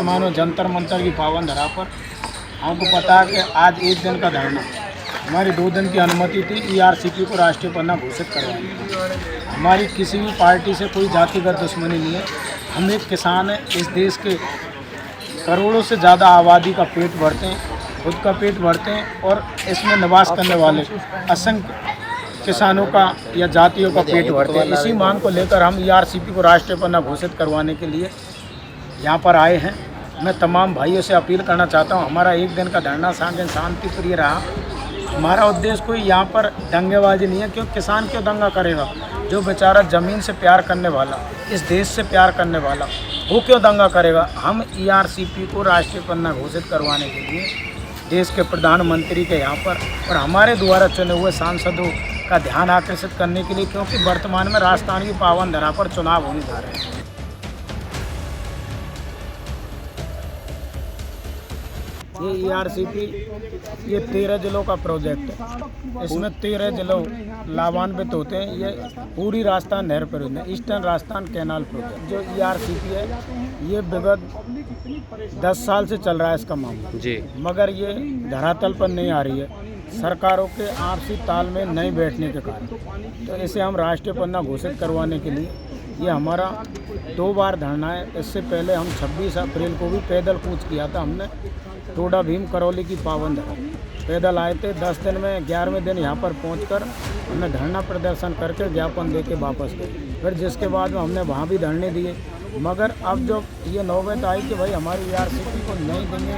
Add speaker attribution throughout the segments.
Speaker 1: मानो जंतर मंतर की पावन धरा पर हमको पता है कि आज एक दिन का धरना, हमारी 2 दिन की अनुमति थी ईआरसीपी को राष्ट्रीय पन्ना घोषित करवाने। हमारी किसी भी पार्टी से कोई जातिगत दुश्मनी नहीं है। हम एक किसान हैं, इस देश के करोड़ों से ज़्यादा आबादी का पेट भरते हैं, खुद का पेट भरते हैं और इसमें निवास करने वाले असंख्य किसानों का या जातियों का पेट भरते हैं। इसी मांग को लेकर हम ईआरसीपी को राष्ट्रीय पन्ना घोषित करवाने के लिए यहाँ पर आए हैं। मैं तमाम भाइयों से अपील करना चाहता हूँ, हमारा एक दिन का धरना शांति प्रिय रहा। हमारा उद्देश्य कोई यहाँ पर दंगेबाजी नहीं है, क्योंकि किसान क्यों दंगा करेगा? जो बेचारा ज़मीन से प्यार करने वाला, इस देश से प्यार करने वाला, वो क्यों दंगा करेगा? हम ईआरसीपी को राष्ट्रीय पन्ना घोषित करवाने के लिए देश के प्रधानमंत्री के यहाँ पर और हमारे द्वारा चुने हुए सांसदों का ध्यान आकर्षित करने के लिए, क्योंकि वर्तमान में राजस्थान की पावन धरा पर चुनाव होने जा रहे हैं। ये ईआरसीपी ये 13 जिलों का प्रोजेक्ट है। इसमें 13 जिलों लाभान्वित होते हैं। ये पूरी राजस्थान नहर परियोजना, ईस्टर्न राजस्थान कैनाल प्रोजेक्ट जो ईआरसीपी है, ये विगत 10 साल से चल रहा है इसका मामला जी, मगर ये धरातल पर नहीं आ रही है सरकारों के आपसी तालमेल नहीं बैठने के कारण। तो इसे हम राष्ट्रीय पन्ना घोषित करवाने के लिए ये हमारा 2 बार धरना है। इससे पहले हम 26 अप्रैल को भी पैदल कूच किया था। हमने टोडा भीम करौली की पावन धरा पैदल आए थे। 10 दिन में 11वें दिन यहाँ पर पहुंचकर हमने धरना प्रदर्शन करके ज्ञापन दे के वापस गए। फिर जिसके बाद में हमने वहाँ भी धरने दिए, मगर अब जो ये नौबत आई कि भाई हमारी ईआरसीपी को नहीं देंगे,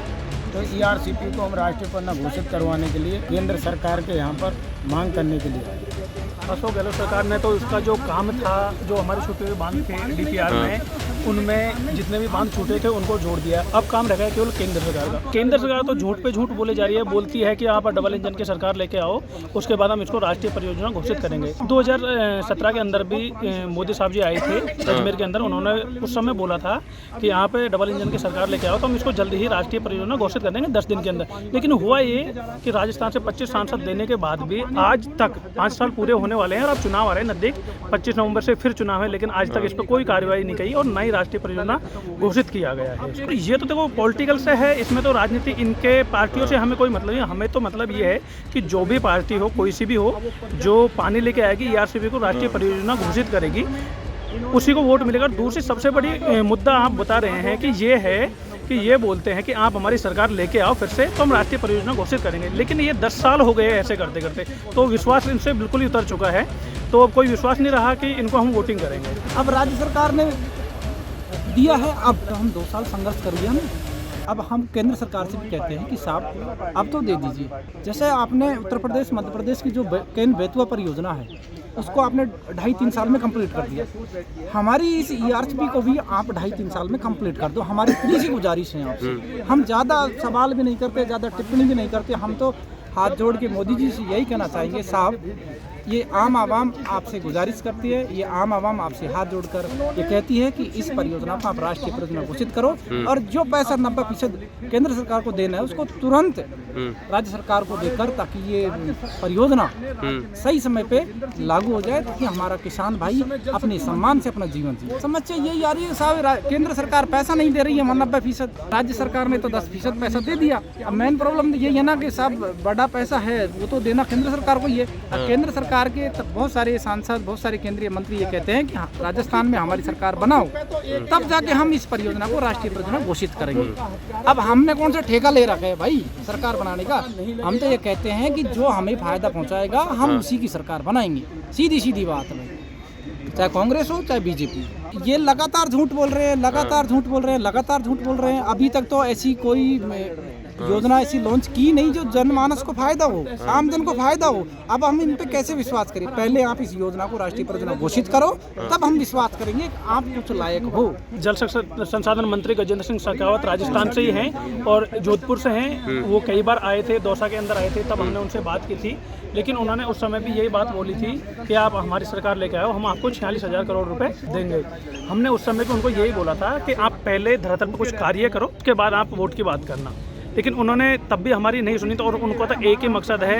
Speaker 1: तो ईआरसीपी को हम राष्ट्रीय पन्ना घोषित करवाने के लिए केंद्र सरकार के यहाँ पर मांग करने के लिए आए।
Speaker 2: अशोक गहलोत सरकार ने तो इसका जो काम था, जो हमारे छूटे हुए बांध थे डीपीआर में, उनमें जितने भी बांध छूटे थे उनको जोड़ दिया। अब काम रह गया केवल केंद्र सरकार का। केंद्र सरकार तो झूठ पे झूठ बोले जा रही है, बोलती है कि आप डबल इंजन की सरकार लेके आओ, उसके बाद हम इसको राष्ट्रीय परियोजना घोषित करेंगे। 2017 के अंदर भी मोदी साहब जी आए थे अजमेर के अंदर, उन्होंने उस समय बोला था कि यहाँ पे डबल इंजन की सरकार लेके आओ तो हम इसको जल्दी ही राष्ट्रीय परियोजना घोषित कर देंगे 10 दिन के अंदर। लेकिन हुआ ये कि राजस्थान से 25 सांसद देने के बाद भी आज तक 5 साल पूरे होने वाले हैं और अब चुनाव आ रहे हैं नजदीक। 25 नवंबर से फिर चुनाव है, लेकिन आज तक इस पर कोई कार्रवाई नहीं की और नई राष्ट्रीय परियोजना घोषित किया गया है। तो ये तो देखो पॉलिटिकल से है, इसमें तो राजनीति इनके पार्टियों से हमें कोई मतलब नहीं। हमें तो मतलब ये है कि जो भी पार्टी हो, कोई सी भी हो, जो पानी लेके आएगी ईआरसीपी को राष्ट्रीय परियोजना घोषित करेगी, उसी को वोट मिलेगा। दूसरी सबसे बड़ी मुद्दा आप बता रहे हैं कि ये है कि ये बोलते हैं कि आप हमारी सरकार लेके आओ फिर से, तो हम राष्ट्रीय परियोजना घोषित करेंगे। लेकिन ये 10 साल हो गए ऐसे करते करते, तो विश्वास इनसे बिल्कुल ही उतर चुका है। तो अब कोई विश्वास नहीं रहा कि इनको हम वोटिंग करेंगे।
Speaker 3: अब राज्य सरकार ने दिया है, अब तो हम 2 साल संघर्ष कर लिया ना। अब हम केंद्र सरकार से भी कहते हैं कि साहब अब तो दे दीजिए। जैसे आपने उत्तर प्रदेश मध्य प्रदेश की जो केन बेतवा परियोजना है, उसको आपने 2.5-3 साल में कंप्लीट कर दिया। हमारी इस ईआरसीपी को भी आप 2.5-3 साल में कंप्लीट कर दो। हमारी इतनी सी गुजारिश है आपसे। हम ज़्यादा सवाल भी नहीं करते, ज़्यादा टिप्पणी भी नहीं करते। हम तो हाथ जोड़ के मोदी जी से यही कहना चाहेंगे, साहब ये आम आवाम आपसे गुजारिश करती है, ये आम आवाम आपसे हाथ जोड़कर ये कहती है कि इस परियोजना को आप राष्ट्रीय परियोजना घोषित करो और जो पैसा 90% केंद्र सरकार को देना है उसको तुरंत राज्य सरकार को देकर, ताकि ये परियोजना सही समय पे लागू हो जाए, ताकि हमारा किसान भाई अपने सम्मान से अपना जीवन जिए। समस्या यही आ रही है साहब, केंद्र सरकार पैसा नहीं दे रही है 90%, राज्य सरकार ने तो 10% पैसा दे दिया। अब मेन प्रॉब्लम यही है ना कि साहब बड़ा पैसा है वो तो देना केंद्र सरकार को ही है। केंद्र सरकार के बहुत सारे सांसद, बहुत सारे केंद्रीय मंत्री ये कहते हैं कि राजस्थान में हमारी सरकार बनाओ, तब जाके हम इस परियोजना को राष्ट्रीय परियोजना घोषित करेंगे। अब हमने कौन सा ठेका ले रखा है भाई सरकार बनाने का? हम तो ये कहते हैं कि जो हमें फायदा पहुंचाएगा हम उसी की सरकार बनाएंगे। सीधी सीधी बात है, चाहे कांग्रेस हो चाहे बीजेपी। ये लगातार झूठ बोल रहे हैं, लगातार झूठ बोल रहे हैं, लगातार झूठ बोल रहे हैं। अभी तक तो ऐसी कोई योजना ऐसी लॉन्च की नहीं जो जनमानस को फायदा हो, आम जन को फायदा हो। अब हम इन पे कैसे विश्वास करें? पहले आप इस योजना को राष्ट्रीय परियोजना घोषित करो, तब हम विश्वास करेंगे कि आप कुछ लायक हो।
Speaker 2: जल संसाधन मंत्री गजेंद्र सिंह शेखावत राजस्थान से ही हैं और जोधपुर से हैं। वो कई बार आए थे, दौसा के अंदर आए थे, तब हमने उनसे बात की थी। लेकिन उन्होंने उस समय भी यही बात बोली थी कि आप हमारी सरकार लेके आओ, हम आपको 46,000 करोड़ रुपए देंगे। हमने उस समय भी उनको यही बोला था कि आप पहले धरातल पर कुछ कार्य करो, उसके बाद आप वोट की बात करना। लेकिन उन्होंने तब भी हमारी नहीं सुनी। तो और उनको तो एक ही मकसद है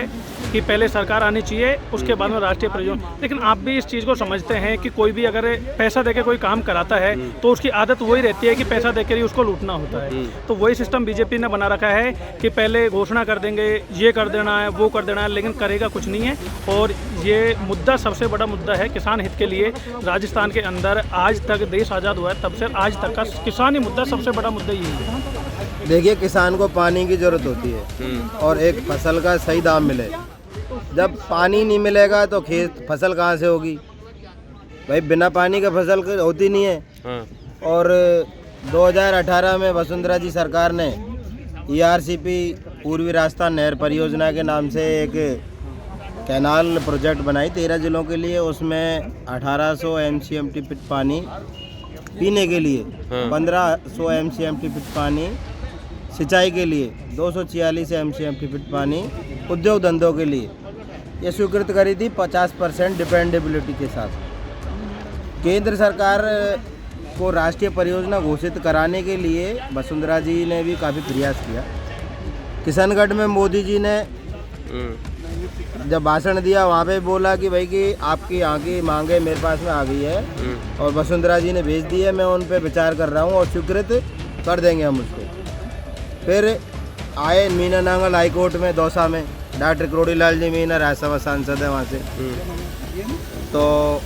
Speaker 2: कि पहले सरकार आनी चाहिए, उसके बाद में राष्ट्रीय प्रयोजन। लेकिन आप भी इस चीज़ को समझते हैं कि कोई भी अगर पैसा देके कोई काम कराता है तो उसकी आदत वही रहती है कि पैसा देकर ही उसको लूटना होता है। तो वही सिस्टम बीजेपी ने बना रखा है कि पहले घोषणा कर देंगे, ये कर देना है, वो कर देना है, लेकिन करेगा कुछ नहीं है। और ये मुद्दा सबसे बड़ा मुद्दा है किसान हित के लिए। राजस्थान के अंदर आज तक देश आज़ाद हुआ है तब से आज तक का किसानी मुद्दा सबसे बड़ा मुद्दा यही है।
Speaker 4: देखिए, किसान को पानी की ज़रूरत होती है और एक फसल का सही दाम मिले। जब पानी नहीं मिलेगा तो खेत फसल कहाँ से होगी भाई? बिना पानी का फसल होती नहीं है। और 2018 में वसुंधरा जी सरकार ने ERCP पूर्वी राजस्थान नहर परियोजना के नाम से एक कैनाल प्रोजेक्ट बनाई 13 जिलों के लिए। उसमें 1800 MCMT फिट पानी पीने के लिए, 1500 MCMT फिट पानी सिंचाई के लिए, 246 MCMT फिट पानी उद्योग धंधों के लिए ये स्वीकृत करी थी 50% डिपेंडेबिलिटी के साथ। केंद्र सरकार को राष्ट्रीय परियोजना घोषित कराने के लिए वसुंधरा जी ने भी काफ़ी प्रयास किया। किशनगढ़ में मोदी जी ने जब भाषण दिया वहाँ पे बोला कि भाई कि आपकी यहाँ की मांगे मेरे पास में आ गई है और वसुंधरा जी ने भेज दी है, मैं उन पे विचार कर रहा हूँ और स्वीकृत कर देंगे हम उसको। फिर आए मीना नांगल हाई कोर्ट में दौसा में, डॉक्टर करोड़ीलाल जी मीना राज्यसभा सांसद है वहाँ से, तो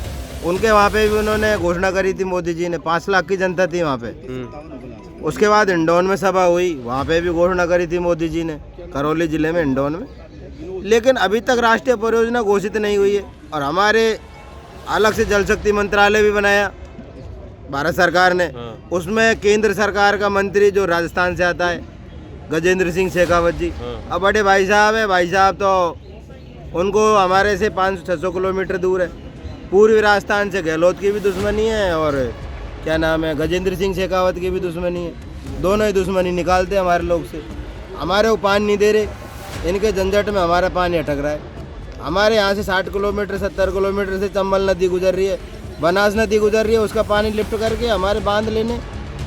Speaker 4: उनके वहाँ पे भी उन्होंने घोषणा करी थी मोदी जी ने। 5 लाख की जनता थी वहाँ पे। उसके बाद हिंडौन में सभा हुई, वहाँ पे भी घोषणा करी थी मोदी जी ने, करौली जिले में हिंडौन में। लेकिन अभी तक राष्ट्रीय परियोजना घोषित नहीं हुई है। और हमारे अलग से जल शक्ति मंत्रालय भी बनाया भारत सरकार ने। उसमें केंद्र सरकार का मंत्री जो राजस्थान से आता है, गजेंद्र सिंह शेखावत जी, अब बड़े भाई साहब है। भाई साहब तो उनको हमारे से 500-600 किलोमीटर दूर है। पूर्वी राजस्थान से गहलोत की भी दुश्मनी है और क्या नाम है गजेंद्र सिंह शेखावत की भी दुश्मनी है। दोनों ही दुश्मनी निकालते हैं हमारे लोग से। हमारे वो पानी नहीं दे रहे, इनके झंझट में हमारा पानी अटक रहा है। हमारे यहाँ से 60 किलोमीटर 70 किलोमीटर से चंबल नदी गुजर रही है, बनास नदी गुजर रही है, उसका पानी लिफ्ट करके हमारे बांध लेने।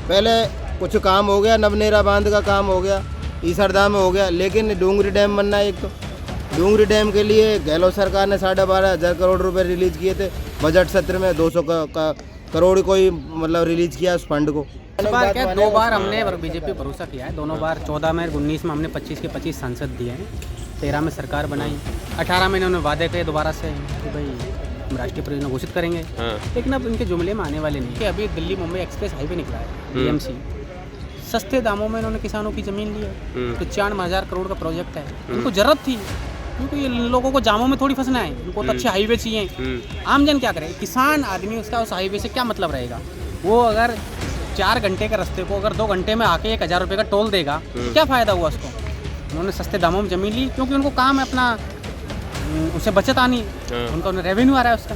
Speaker 4: पहले कुछ काम हो गया, नवनेरा बांध का काम हो गया, ईसरदा में हो गया, लेकिन डूंगरी डैम बनना है। एक तो डूंगरी डैम के लिए गहलोत सरकार ने 12,500 करोड़ रुपए रिलीज किए थे बजट सत्र में। 200 करोड़ को ही मतलब रिलीज किया उस फंड को।
Speaker 5: इस बार क्या 2 बार हमने बीजेपी भरोसा किया है। दोनों बार 14 में 19 में हमने 25 के 25 सांसद दिए हैं। 13 में सरकार बनाई, 18 में इन्होंने वादे किए दोबारा से कि भाई हम राष्ट्रीय परियोजना घोषित करेंगे। लेकिन अब इनके जुमले में आने वाले नहीं। अभी दिल्ली मुंबई एक्सप्रेस हाईवे निकला है, DMC। सस्ते दामों में इन्होंने किसानों की ज़मीन ली है। 95,000 करोड़ का प्रोजेक्ट है। इनको ज़रूरत थी क्योंकि ये लोगों को जामों में थोड़ी फंसना है, इनको तो अच्छे हाईवे चाहिए। आमजन क्या करे, किसान आदमी, उसका उस हाईवे से क्या मतलब रहेगा? वो अगर 4 घंटे के रास्ते को अगर 2 घंटे में आके 1,000 रुपये का टोल देगा तो क्या फ़ायदा हुआ उसको? उन्होंने सस्ते दामों में ज़मीन ली क्योंकि उनको काम है अपना, उसे बचत आनी, उनका रेवेन्यू आ रहा है उसका।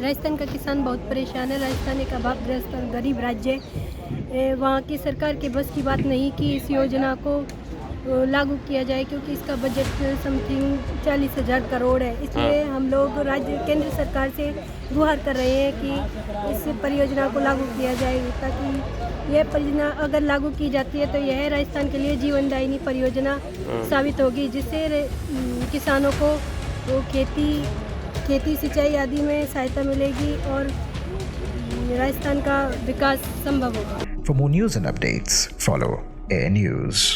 Speaker 6: राजस्थान का किसान बहुत परेशान है। राजस्थान एक अभावग्रस्त और गरीब राज्य है। वहाँ की सरकार के बस की बात नहीं कि इस योजना को लागू किया जाए क्योंकि इसका बजट समथिंग 40,000 करोड़ है। इसलिए हम लोग केंद्र सरकार से गुहार कर रहे हैं कि इस परियोजना को लागू किया जाए, ताकि यह परियोजना अगर लागू की जाती है तो यह राजस्थान के लिए जीवनदायिनी परियोजना साबित होगी, जिससे किसानों को खेती सिंचाई आदि में सहायता मिलेगी और राजस्थान का विकास संभव होगा।
Speaker 7: For more news and updates, follow AIR News.